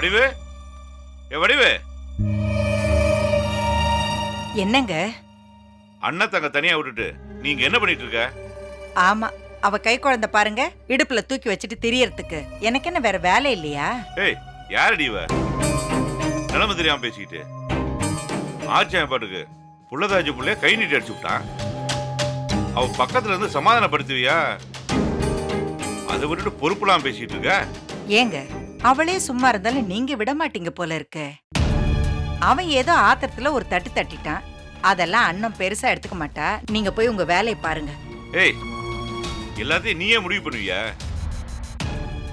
வடிவு, வடிவு. என்னங்க? அண்ணன் தங்க தனியா விட்டுட்டு நீங்க என்ன பண்ணிட்டு இருக்க? ஆமா, அவ கை குழந்தை பாருங்க, இடுப்புல தூக்கி வச்சுட்டு திரியறதுக்கு. எனக்கு என்ன வேற வேலை இல்லையா? ஏய், யாரடி இவ? நிலைமை தெரியாம பேசிக்கிட்டு. ஆச்சான் பாட்டுக்கு புள்ளதாச்சி புள்ளைய கை நீட்டி அடிச்சு விட்டான். அவ பக்கத்துல இருந்து சமாதானப்படுத்துவியா? அதை விட்டுட்டு பொறுப்புலாம் பேசிட்டு இருக்க. ஏங்க, அவளே சும்மா இருந்தாலும் நீங்க விட மாட்டீங்க போல இருக்கு. அவன் ஏதோ ஆத்திரத்துல ஒரு தட்டு தட்டிட்டான். அதெல்லாம் அண்ணன் பெருசா எடுத்துக்க மாட்டா. நீங்க போய் உங்க வேலையை பாருங்க. ஏய், எல்லாத்தையும் நீயே முடிவு பண்ணுவியா?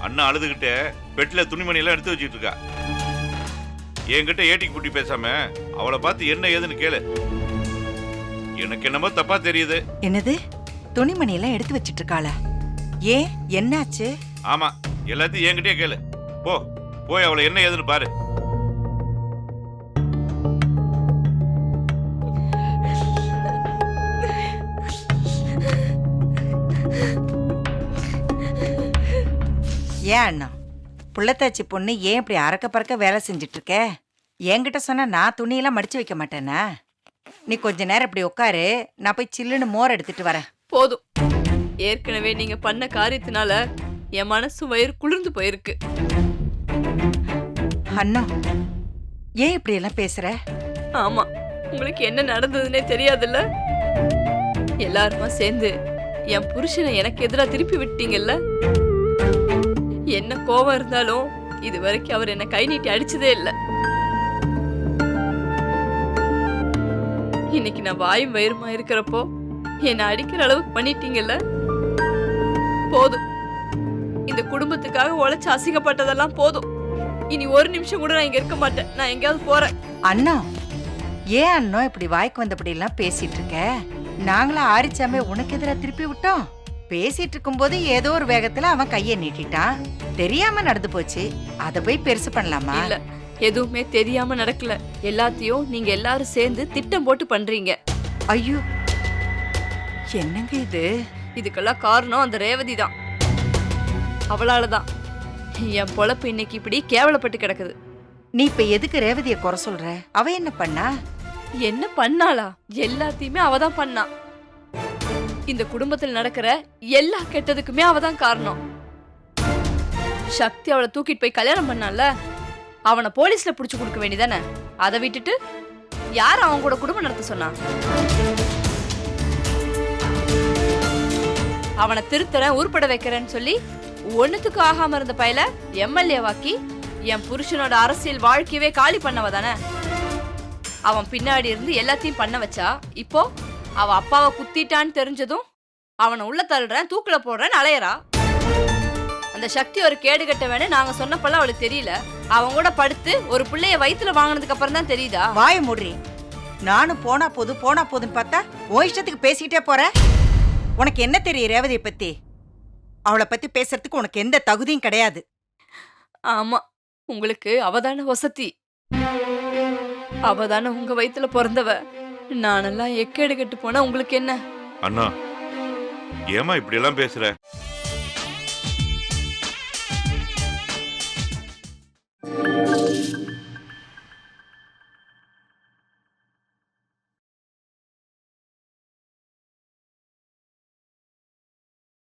அண்ணா அழுதுகிட்ட பெட்ல துணிமணி எல்லாம் எடுத்து வச்சுட்டு இருக்கா. என்கிட்ட ஏட்டிக்கு புட்டி பேசாம அவளை பார்த்து என்ன ஏதுன்னு கேளு. எனக்கு என்னமோ தப்பா தெரியுது. என்னது? துணிமணி எல்லாம் எடுத்து வச்சிட்டு இருக்காளா? ஏன், என்னாச்சு? ஆமா, எல்லாத்தையும் என்கிட்டயே கேளு. போ, போய் அவளை என்ன ஏதுன்னு பாரு. ஏன் அண்ணா, புள்ளத்தாச்சி பொண்ணு ஏன் இப்படி அறக்க பறக்க வேலை செஞ்சுட்டு இருக்க? என்கிட்ட சொன்னா நான் துணியெல்லாம் மடிச்சு வைக்க மாட்டேனா? நீ கொஞ்ச நேரம் இப்படி உட்காரு, நான் போய் சில்லுன்னு மோர் எடுத்துட்டு வரேன். போதும், ஏற்கனவே நீங்க பண்ண காரியத்தினால என் மனசு வயிறு குளிர்ந்து போயிருக்கு. அண்ணா, ஏன் இப்படி எல்லாம் பேசுற? ஆமா, உங்களுக்கு என்ன நடந்ததுன்னே தெரியாதுல்ல. எல்லாருமா சேர்ந்து என் புருஷனை எனக்கு எதிராக திருப்பி விட்டீங்கல்ல. என்ன கோவம் இருந்தாலும் இது வரைக்கும் அவர் என்ன கை நீட்டி அடிச்சதே இல்லை. இன்னைக்கு நான் வாயும் வயிறுமா இருக்கிறப்போ என்னை அடிக்கிற அளவுக்கு பண்ணிட்டீங்கல்ல. போதும், இந்த குடும்பத்துக்காக உழைச்சு அசிங்கப்பட்டதெல்லாம் போதும். இனி ஒரு நிமிஷம் கூட நான் இங்க இருக்க மாட்டேன். நான் எங்கேயாவது போறேன். அண்ணா, ஏன் அண்ணா இப்படி வாய்க்கு வந்தபடி எல்லாம் பேசிட்டு இருக்க? நாங்களா ஆரிச்சாமே உனக்கு எதிராக திருப்பி விட்டோம்? பேசிட்டு இருக்கும்போது ஏதோ ஒரு வேகத்துல அவன் கையை நீட்டிட்டான். தெரியாம நடந்து போச்சு. அத போய் பெருசு பண்ணலாமா? இல்ல, எதுவுமே தெரியாம நடக்கல. எல்லாத்தையும் நீங்க எல்லாரும் சேர்ந்து திட்டம் போட்டு பண்றீங்க. ஐயோ, என்னங்க இது? இதுக்கெல்லாம் காரணம் அந்த ரேவதி தான். அவளாலதான் என் பொழப்பு இன்னைக்கு இப்படி கேவலப்பட்டு கிடக்குது. நீ இப்ப எதுக்கு ரேவதிய குறை சொல்ற? அவ என்ன பண்ணா? என்ன பண்ணாளா? எல்லாத்தையுமே அவதான் பண்ணா. இந்த குடும்பத்தில் நடக்கிற எல்லா கெட்டதுக்குமே அவதான் காரணம். சக்தி அவளை தூக்கிட்டு போய் கல்யாணம் பண்ணால, அவனை போலீஸ்ல புடிச்சு கொடுக்க வேண்டியதானே? அதை விட்டுட்டு யார் அவன் கூட குடும்பம் நடத்த சொன்னா? அவனை திருத்தறேன், உருப்பட வைக்கிறேன்னு சொல்லி ஒண்ணுத்துக்கு ஆகாம இருந்த பையல எம்எல்ஏ வாக்கி என் புருஷனோட அரசியல் வாழ்க்கையவே காலி பண்ணவ தானே. அவன் பின்னாடி இருந்து எல்லாத்தையும் பண்ண வச்சா, இப்போ அவ அப்பாவை குத்திட்டான்னு தெரிஞ்சதும் அவனை உள்ள தள்ளுறேன், தூக்குல போடுறேன்னு அலையறா. அந்த சக்தி ஒரு கேடு கட்ட வேணும் நாங்க சொன்னப்பெல்லாம் அவளுக்கு தெரியல. அவன் கூட படுத்து ஒரு பிள்ளைய வயித்துல வாங்கினதுக்கு அப்புறம் தான் தெரியுதா? வாய மூடுறி. நானும் போனா போதுன்னு பார்த்தா உன் இஷ்டத்துக்கு பேசிக்கிட்டே போற. உனக்கு என்ன தெரியும் ரேவதியை பத்தி? அவளை பத்தி பேசுறதுக்கு உனக்கு எந்த தகுதியும் கிடையாது. ஆமா, உங்களுக்கு அவதான வசதி. அவதான உங்க வயித்துல பிறந்தவ. நானெல்லாம் எக்கேடு கெட்டு போனா உங்களுக்கு என்ன? அண்ணா, ஏமா இப்படி எல்லாம் பேசுற?